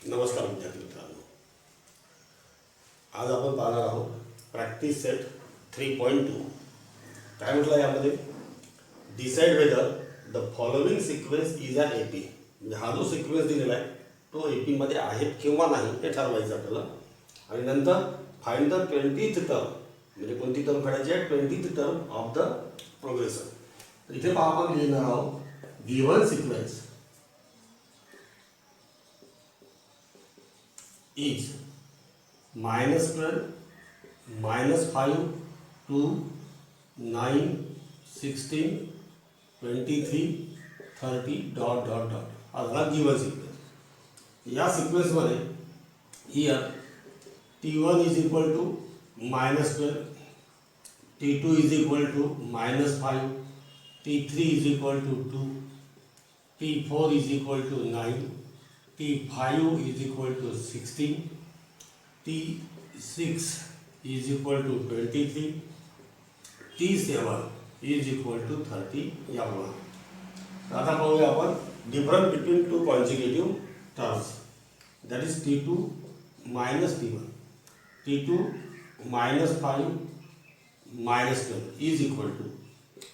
नमस्कार विद्यार्थी मित्रांनो, आज आपण पाहणार आहोत प्रॅक्टिस सेट 3.2. काय म्हटलं यामध्ये? Decide whether the following sequence is an AP. म्हणजे हा जो सिक्वेन्स दिलेला आहे तो एपीमध्ये आहे किंवा नाही हे ठरवायचं आपल्याला. आणि नंतर फाइंड द 20th टर्म, म्हणजे कोणती टर्म काढायची आहे? 20th term of the progression. तर इथे पहा आपण लिहिणार आहोत given sequence is -12, -5, 2, 9, 16, 23, 30 dot dot dot हा झाला गिव्हन सिक्वेन्स. या सिक्वेन्समध्ये here T1 is equal to -12, T2 is equal to -5, T3 is equal to 2, T4 is equal to 9, T5 is equal to 16, T6 is equal to 23, T7 is equal to 30 यामुळे. आता पाहूया आपण difference between two consecutive terms. That is T2 minus T1. T2 minus 5 minus 12 is equal to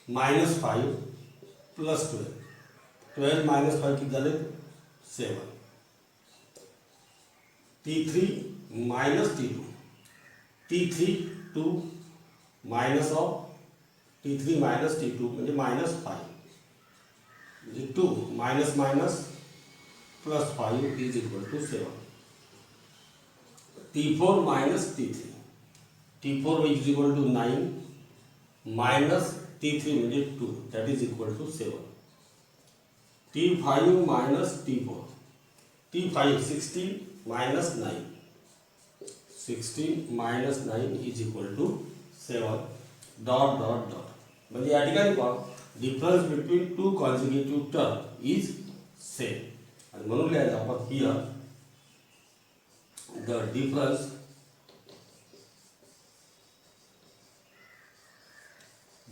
-5 plus 12. 12 minus 5 किती झाले? 7. T3 minus T2. T3 2 minus of T3 minus T2 म्हणजे -5. म्हणजे 2 minus minus plus 5 is equal to 7. T4 minus T3. T4 is equal to 9 minus T3 म्हणजे 2, that is equal to 7. T5 minus T4. T5 16 minus 9. 16 minus 9 is equal to 7 dot dot dot. म्हणजे या ठिकाणी पहा difference between two consecutive term is same. आणि म्हणून लिहायचं आपण here the difference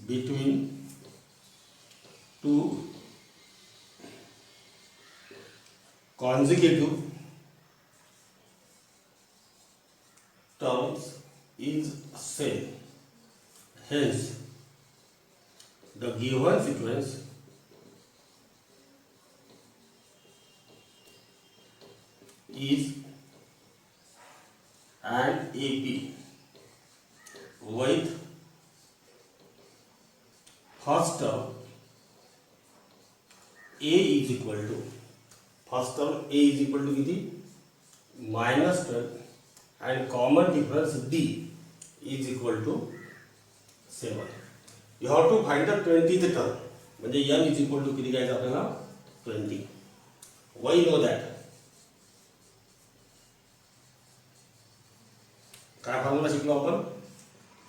between two consecutive terms is same. Hence, the given sequence is an AP with first term A is equal to first term A is equal to किती? -12 and common difference D is equal to 7. You have to find the 20th term. म्हणजे n is equal to किती घ्यायचं आपल्याला? 20. Why know that? काय formula शिकलो आपण?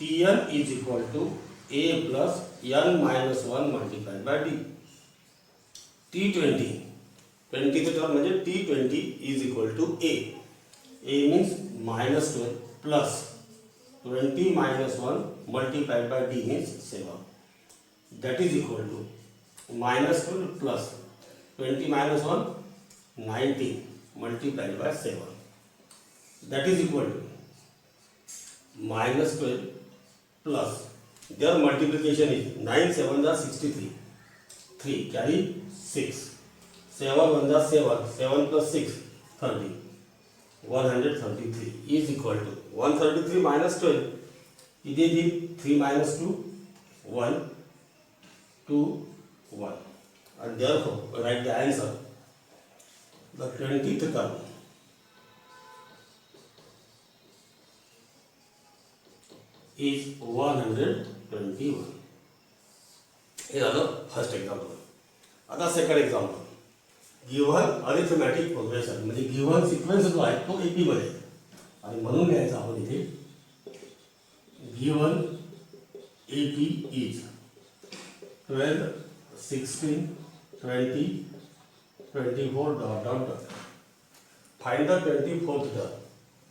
Tn is equal to A plus n minus 1 multiplied by D. T20 20th term म्हणजे T20 is equal to A. A means -12 plus 20 minus 1 multiplied by D means 7. That is equal to -12 plus 20 minus 1 19 multiplied by 7. That is equal to -12 plus their multiplication is 9 7 are 63. 3 carry 6. 7 1 are 7. 7 plus 6 30. 133 is equal to 133 minus 12. इधे the 3 minus 2 1 2 1. And therefore write the answer. The 20th term is 121. हे झालं first example. आता second example. Given arithmetic progression म्हणजे given sequence जो आहे तो AP मध्ये आणि म्हणून लिहायचं आपण इथे given AP is 12 16 20 24 dot dot dot. Find the 24th term.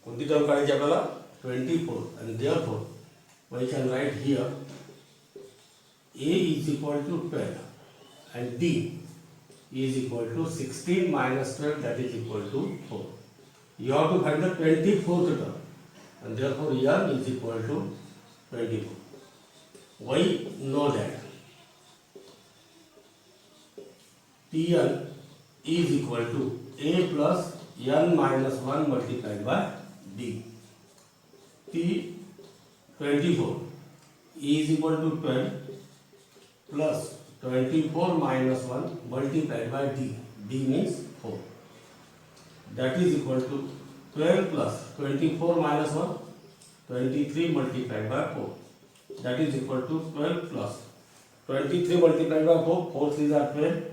कोणती टर्म काढायची आपल्याला? 24. आणि therefore we can write here A is equal to 12 and D is equal to 16 minus 12, that is equal to 4. you have to find the 24th term, and therefore n is equal to 24. We know that Tn is equal to a plus n minus 1 multiplied by d. T24 is equal to 12 plus 24 minus 1 multiplied by d. d means 4. That is equal to 12 plus 24 minus 1, 23 multiplied by 4. That is equal to 12 plus 23 multiplied by 4, 4 3s are 12,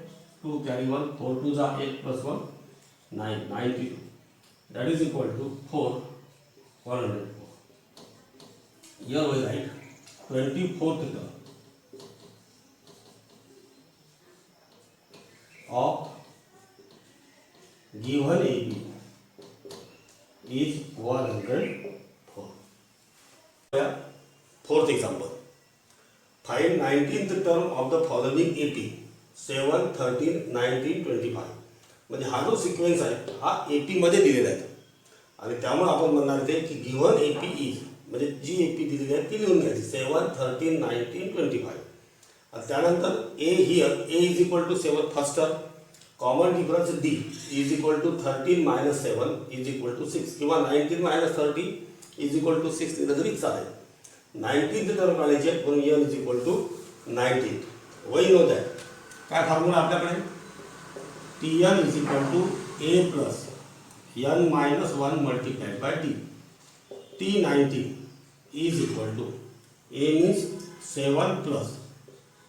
2 carry 1, 4 2s are 8 plus 1, 9, 92. That is equal to 4, 104. Here we write 24th term of given AB is 104. Fourth example. Find 19th term of the following AP 7, 13, 19, 25. म्हणजे हा जो sequence आहे हा AP मध्ये दिलेला आहे आणि त्यामुळे आपण म्हणणार ते की गिव्हन AP इज म्हणजे जी AP दिलेली आहे ती लिहून घ्यायची 7, 13, 19, 25. आणि त्यानंतर A here A is equal to 7 first term. Common difference D is equal to 13 minus 7 is equal to 6 किंवा 19 मायनस 30 इज इक्वल टू 6 लिहिलं तरी चालेल. 19th टर्म काढायची आहे म्हणून n is equal to 19. We know that काय formula आपल्याकडे Tn is equal to a plus n minus 1 multiplied by d. T19 is equal to a means 7 plus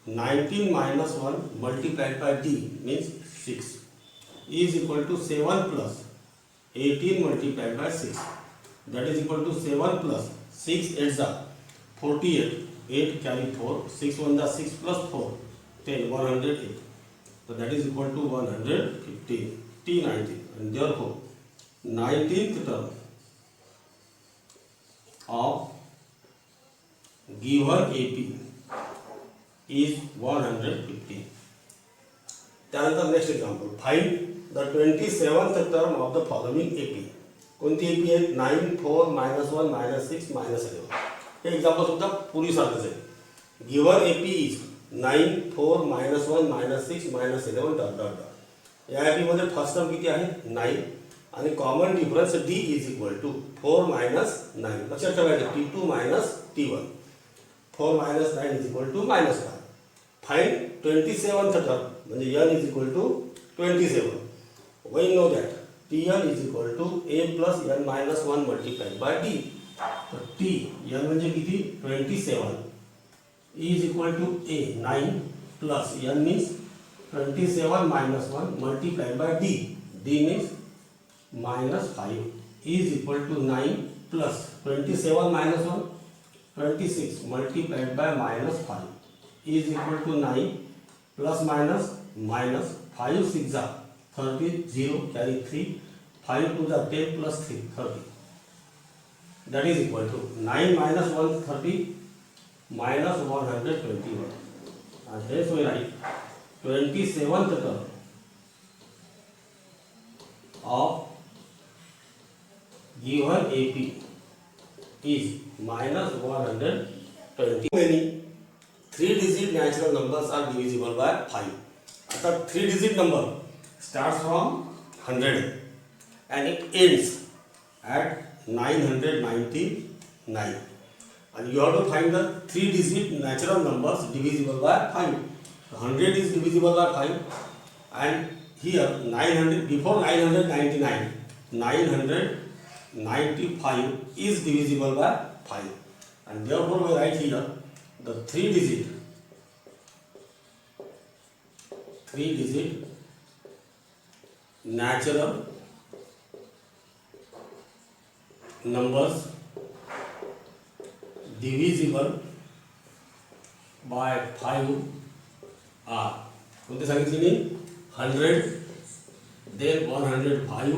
19 minus 1 multiplied by d means 6 is equal to 7 plus 18 multiplied by 6. That is equal to 7 plus 6 8s are 48. 8 carry 4. 6 1s are 6 plus 4. 10. 108. So that is equal to 115. T19. And therefore 19th term of given AP is 150. त्यानंतर next example find the 27th term of the following AP. कोणती AP आहे 9, 4, -1, -6, -11. हे example सुद्धा पूर्वीसारखंच आहे. Given AP is 9, 4, -1, -6, -11 dot dot dot. या AP मध्ये first term किती आहे 9 आणि common difference D is equal to 4 minus 9. लक्षात ठेवायचं T2 minus T1. 4 minus 9 is equal to -5. Find 27th term म्हणजे n is equal to 27. We know that Tn is equal to a plus n minus 1 multiplied by d. तर T n म्हणजे किती 27 is equal to a 9 plus n means 27 minus 1 multiplied by d. d means -5 is equal to 9 plus 27 minus 1 26 multiplied by -5 is equal to 9 plus minus 5 6 are 30 0 carry 3 5 2 are 10 plus 3 30. That is equal to 9 minus 130 minus 121. And hence we write 27th term of given AP is -120. Many 3-digit natural numbers are divisible by 5. आता 3-digit number starts from 100 and it ends at 999. And you have to find the 3-digit natural numbers divisible by 5. 100 is divisible by 5 and here 900 before 999 995 is divisible by 5 and therefore we write here the 3-digit natural numbers divisible by 5 are कोणते सांगितले मी 100 then 105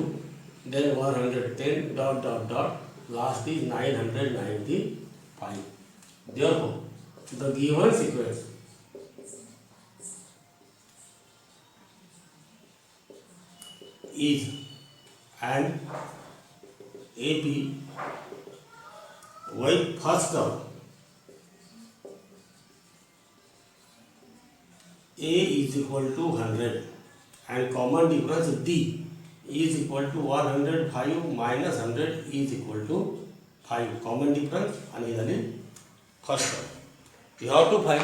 then 110 dot dot dot last is 995. Therefore the given sequence is and AP वही first term A is equal to 100 and common difference D is equal to 105 minus 100 is equal to 5. Common difference and here first term. You have to find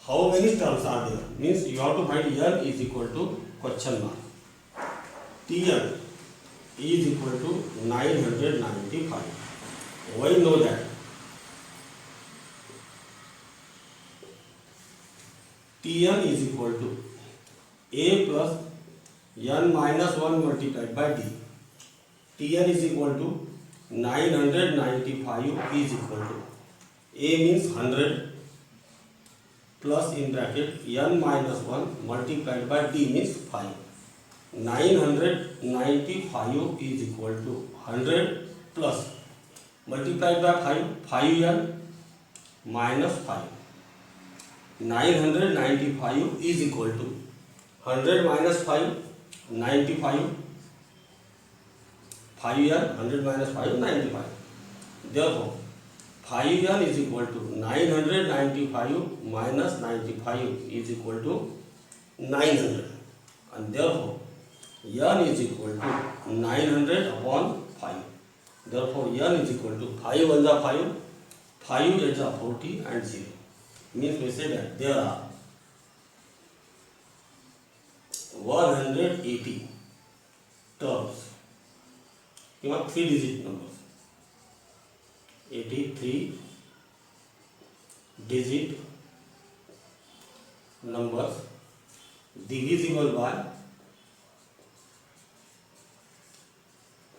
how many terms are there. Means you have to find N is equal to question mark. Tn is equal to 995. Why know that? Tn is equal to A plus N minus 1 multiplied by D. Tn is equal to 995 is equal to A means 100 plus in bracket N minus 1 multiplied by D means 5. 995 is equal to 100 plus multiplied by 5, 5n minus 5. 995 is equal to 100 minus 5, 95. 5n, 100 minus 5, 95. Therefore, 5n is equal to 995 minus 95 is equal to 900. And therefore, n is equal to 900 upon 5. Therefore, n is equal to 5 1 is 5, 5 8 is 40 and 0. Means we say that there are 180 terms. You have 3 digit numbers. 83 digit numbers divisible by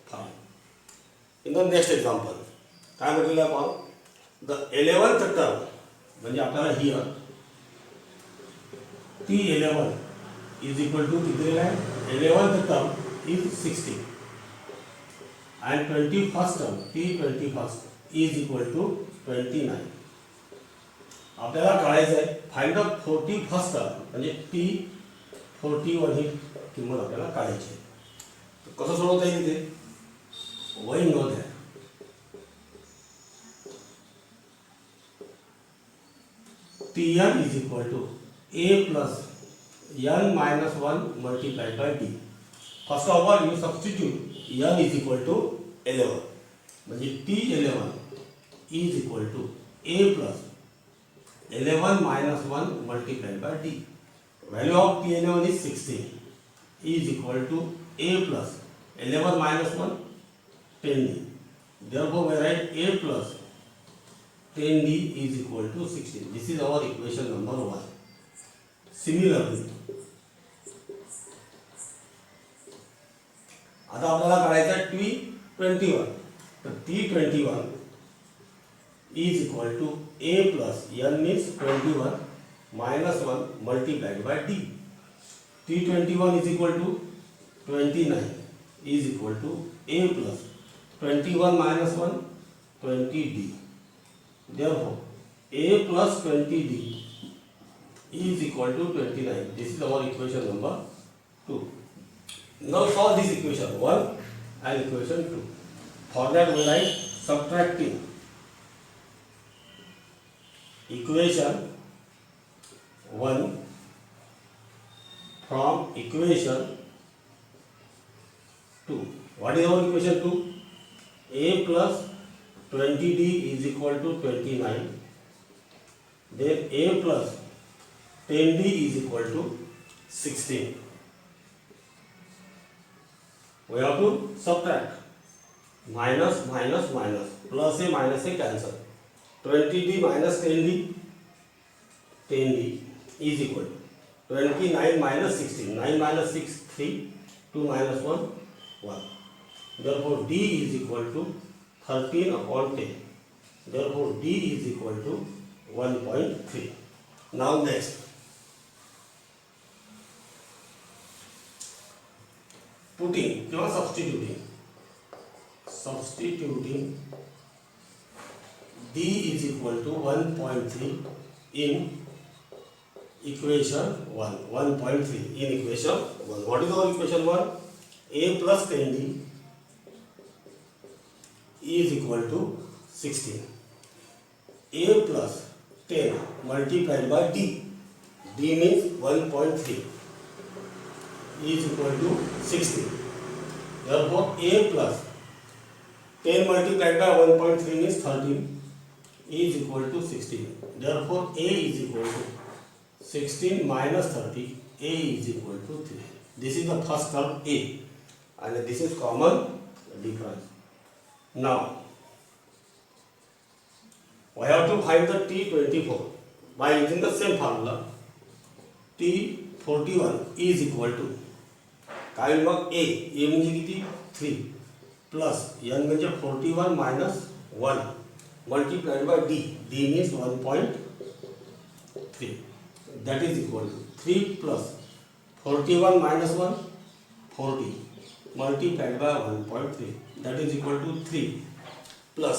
5. In the next example, काय म्हटलेलं आपण the 11th term म्हणजे आपल्याला here T11 is equal to किती दिलेला आहे 11th term is 60 and 21st term T21st is equal to 29. आपल्याला काढायचं आहे फाइंड द 41st term म्हणजे T41 ही किंमत आपल्याला काढायची आहे. कसं सोडवता येईल ते वही नो द्या Tn is equal to A plus N minus 1 multiplied by D. First of all, you substitute N is equal to 11. म्हणजे T11 is equal to A plus 11 minus 1 multiplied by D. Value of T11 is 16 is equal to A plus 11 minus 1 10D. Therefore, we write A plus 10D is equal to 16. This is our equation number 1. Similarly, आता आपल्याला काढायचा आहे T21. तर T21 is equal to A plus N means 21 minus 1 multiplied by D. T21 is equal to 29 is equal to A plus 21 minus 1 20D. Therefore, A plus 20D is equal to 29. This is our equation number 2. Now solve this equation 1 and equation 2. For that we write subtracting equation 1 from equation 2. What is our equation 2? A plus 20D is equal to 29. Then A plus 10D is equal to 16. We have to subtract. Minus, minus, minus. Plus A minus A cancel. 20D minus 10D. 10D is equal to 29 minus 16. 9 minus 6, 3. 2 minus 1, 1. Therefore, D is equal to 13 upon 10. Therefore, D is equal to 1.3. Now next. Putting or substituting. Substituting D is equal to 1.3 in equation 1. 1.3 in equation 1. What is our equation 1? A plus 10D is equal to 16. A plus 10 multiplied by D. D means 1.3 is equal to 16. Therefore, A plus 10 multiplied by 1.3 means 13 is equal to 16. Therefore, A is equal to 16 minus 30. A is equal to 3. This is the first term A, and this is common difference. Now, we have to find the T24 by using the same formula. T41 is equal to काय मग A म्हणजे किती 3 plus n म्हणजे 41 minus 1 multiplied by D. D means 1.3. That is equal to 3 plus 41 minus 1 40 multiplied by 1.3. That is equal to 3 plus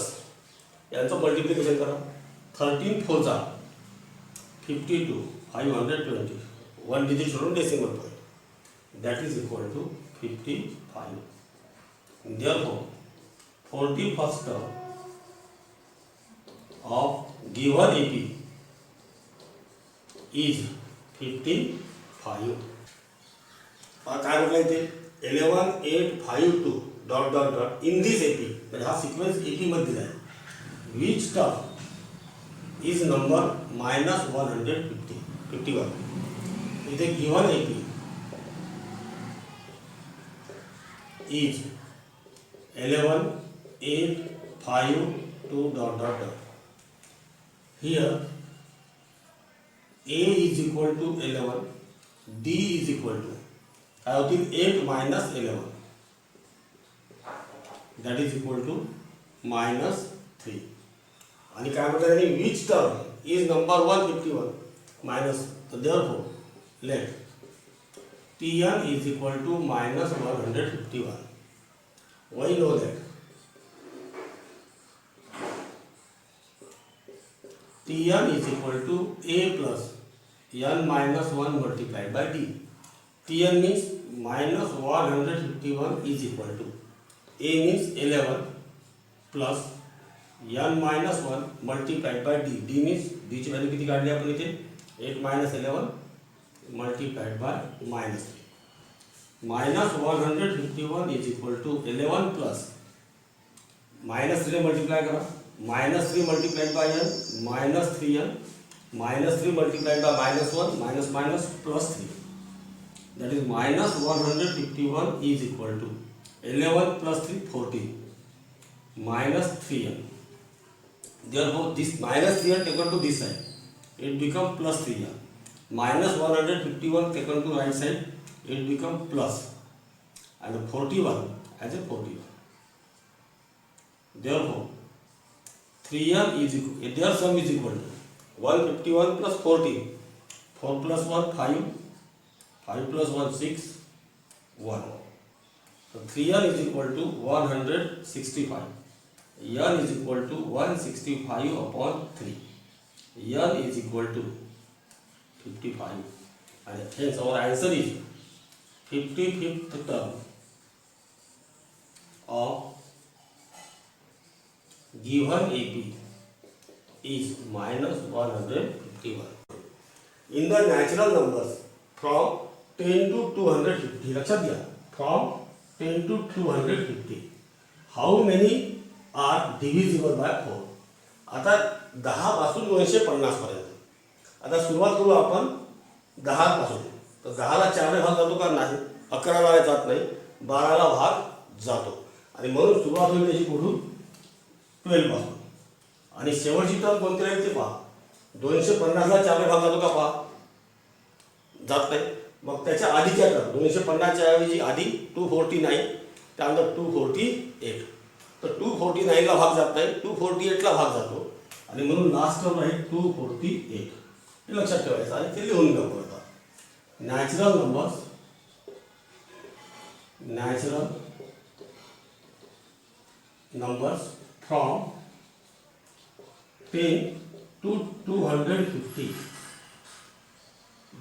यांचं multiplication करा. 13 4 जा 52 520 1 digit सोडून decimal point. That is equal to 55. Therefore, 41st term of given AP is 55. काय म्हटलं इथे 11 8 5 2 dot dot dot in this AP. म्हणजे हा sequence AP मध्ये दिला आहे. Which term is number minus 151. इथे given AP is 11 8 5 2 dot dot dot. Here A is equal to 11, D is equal to I have 8 minus 11, that is equal to minus 3. आणि काय म्हणतात which term is number 151 minus, so therefore let Tn is equal to minus 151. Why know that? Tn is equal to A plus n minus 1 multiplied by D. Tn means minus 151 is equal to A means 11 plus n minus 1 multiplied by D. D means D ची value किती काढली आपण इथे 8 minus 11 multiplied by minus 3. Minus 151 is equal to 11 plus minus 3 multiply करा. Minus 3 multiplied by n minus 3n minus 3 multiplied by minus 1 minus minus plus 3. That is minus 151 is equal to 11 plus 3 14 minus 3n. Therefore, this minus 3n taken to this side, it become plus 3n. Minus 151 taken to right side, it become plus, and 41 as a 41. Therefore, 3n is equal, their sum is equal to 151 plus 14, 4 plus 1 5, 5 plus 1 6, 1. So 3n is equal to 165. n is equal to 165 upon 3. n is equal to 55. And hence our answer is 55th term of given AP is minus 151. In the natural numbers from 10 to 250, लक्षात घ्या, from 10 to 250, how many are divisible by 4? आता 10 पासून 250 पर्यंत. आता सुरुवात करू आपण 10 पासून. तर 10 ला 4 ने भाग जातो का नाही, 11 ला जात नाही, 12 ला भाग जातो, आणि म्हणून सुरुवात होईल त्याची कुठून 12 पासून. आणि शेवटची टर्म कोणती राहील ते पहा. 250 ला 4 ने भाग जातो का पहा, जात नाही. मग त्याच्या आधीच्या टर्म 250 च्या ऐवजी आधी 249, त्यानंतर 248. तर 249 ला भाग जात नाही, 248 ला भाग जातो, आणि म्हणून लास्ट टर्म राहील 248. हे लक्षात ठेवायचं आणि ते लिहून घ्या. Natural numbers from 10 to 250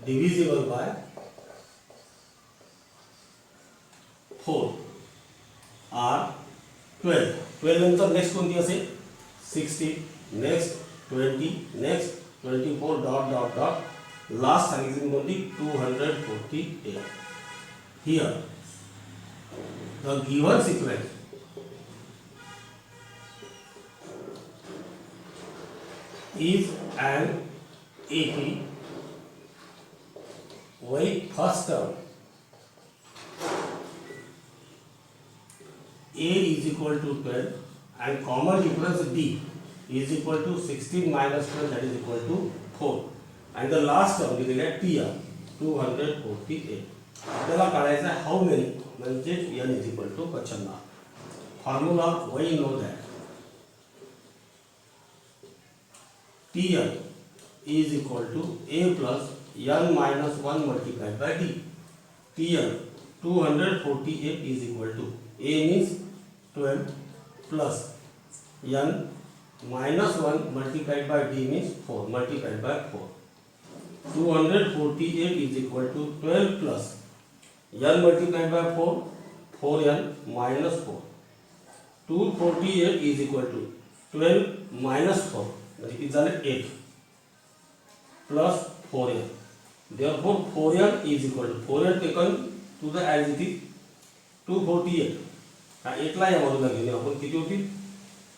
divisible by 4 are 12. 12 नंतर नेक्स्ट कोणती असेल 16, next 20, next 24 dot dot dot last सांगितली कोणती 248. Here the given sequence is an AP with first term A is equal to 12 and common difference D is equal to 16 minus 12, that is equal to 4, and the last term दिलेला आहे TR 248. आपल्याला काढायचं आहे how many म्हणजे n is equal to question mark. Formula we know that Tn is equal to A plus n minus 1 multiplied by D. Tn 248 is equal to A means 12 plus n minus 1 multiplied by D means 4 multiplied by 4. 248 is equal to 12 plus n multiplied by 4, 4n minus 4. 248 is equal to 12 minus 4. म्हणजे किती झाले 8 plus 4n. therefore 4n is equal to 4n taken to the as it is 248. हा 8 ला या बाजूला घेऊन आपण किती होती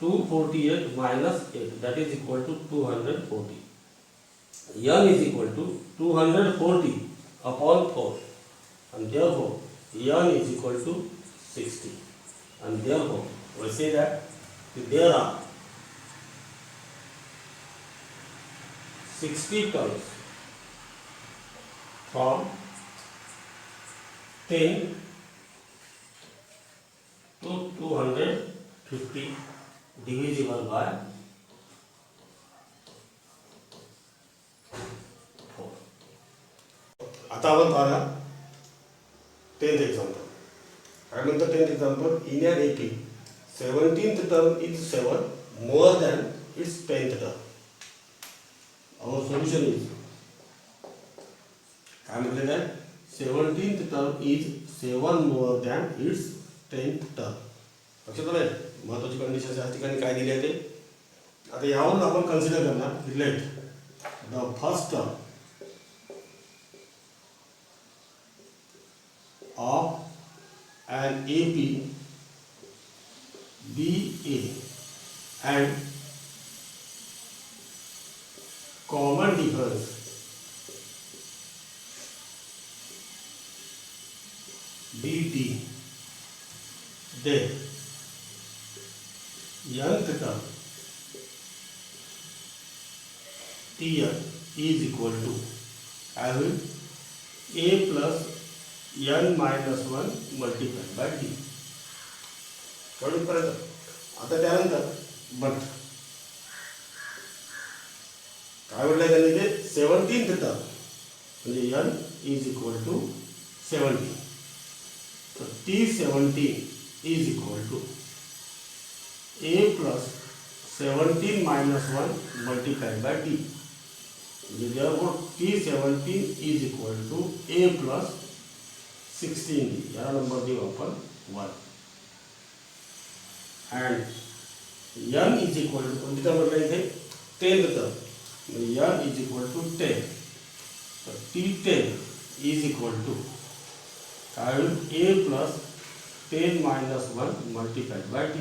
248 minus 8, that is equal to 240. n is equal to 240 upon 4 and therefore n is equal to 60, and therefore we say that there are 60 terms from 10 to 250 divisible by 4. आता आपण पाहूया 10th example. काय म्हणतो 10th example? In an AP 17th term is 7 more than its 10th term. Our solution is काय म्हटलेलं आहे 17th term is 7 more than its 10th term. लक्षात आलंय महत्त्वाची कंडिशन या ठिकाणी काय दिली आहे ते. आता यावरून आपण कन्सिडर करणार relate the first term of an AP BA and common difference DT, then nth term Tn is equal to I will A plus n minus 1 multiplied by D. कळून पर्यंत. आता त्यानंतर बट काय म्हटलं त्यांनी ते 17th टर्म म्हणजे n is equal to 17. तर T17 is equal to A plus 17 minus 1 multiplied by D. therefore T17 is equal to A plus 16D. याला नंबर देऊ आपण 1 and n is equal to कोणती टर्म म्हटलं इथे 10th term म्हणजे n is equal to 10. तर T10 is equal to काय होईल A plus 10 minus 1 multiplied by D.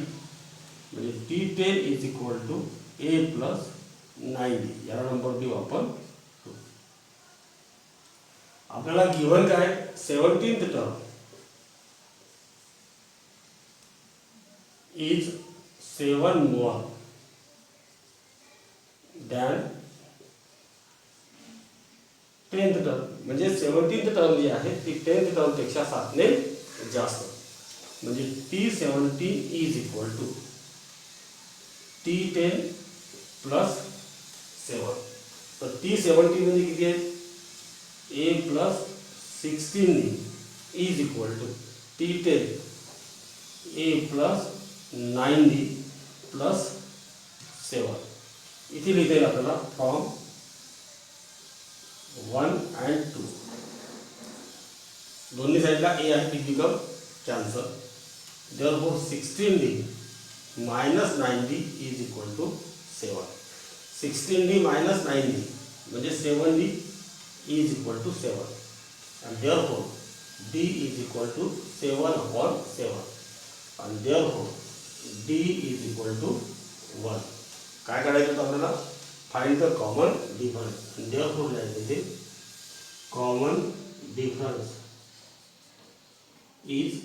म्हणजे T10 is equal to A plus 9D. याला नंबर देऊ आपण 2. आपल्याला गिव्हन काय 17th term is 7 more than 10th term. म्हणजे 17th टर्म जी आहे ती 10th टर्म पेक्षा 7 ने जास्त. म्हणजे T17 is equal to T10 plus 7. तर T17 म्हणजे किती आहे A plus 16D is equal to T10 A plus 9D plus 7. इथे लिहिता येईल आपल्याला फ्रॉम 1 and 2. दोन्ही साईडला A आहे ती become cancel. therefore 16D minus 9D is equal to 7. 16D minus 9D म्हणजे 7D is equal to 7. and therefore D is equal to 7 upon 7 and therefore D is equal to 1. काय काढायचं होतं आपल्याला? Find the common difference. therefore लिहायचं इथे common difference is